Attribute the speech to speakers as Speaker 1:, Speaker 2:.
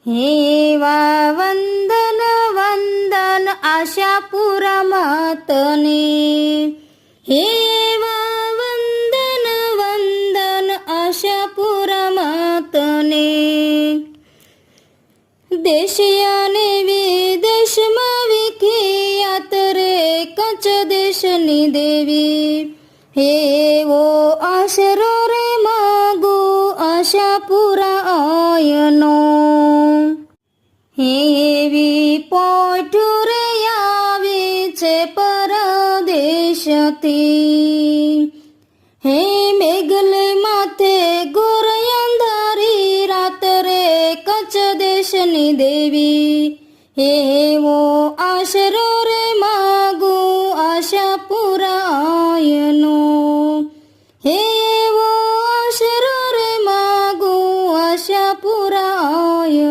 Speaker 1: हेवा वंदन वंदन आशापुरा मातने, हेवा वंदन वंदन आशापुरा मातने. देशियाने विदेशમાં વિખ્યાત રે કચ્છ દેશની દેવી, એવો આશરો રે માગો આશાપુરા આયનો. એવી પોઠું રે આવે છે પરદેશથી, હે મેઘલે માથે ગોર અંધારી રાત રે કચ્છ દેશની દેવી, એવો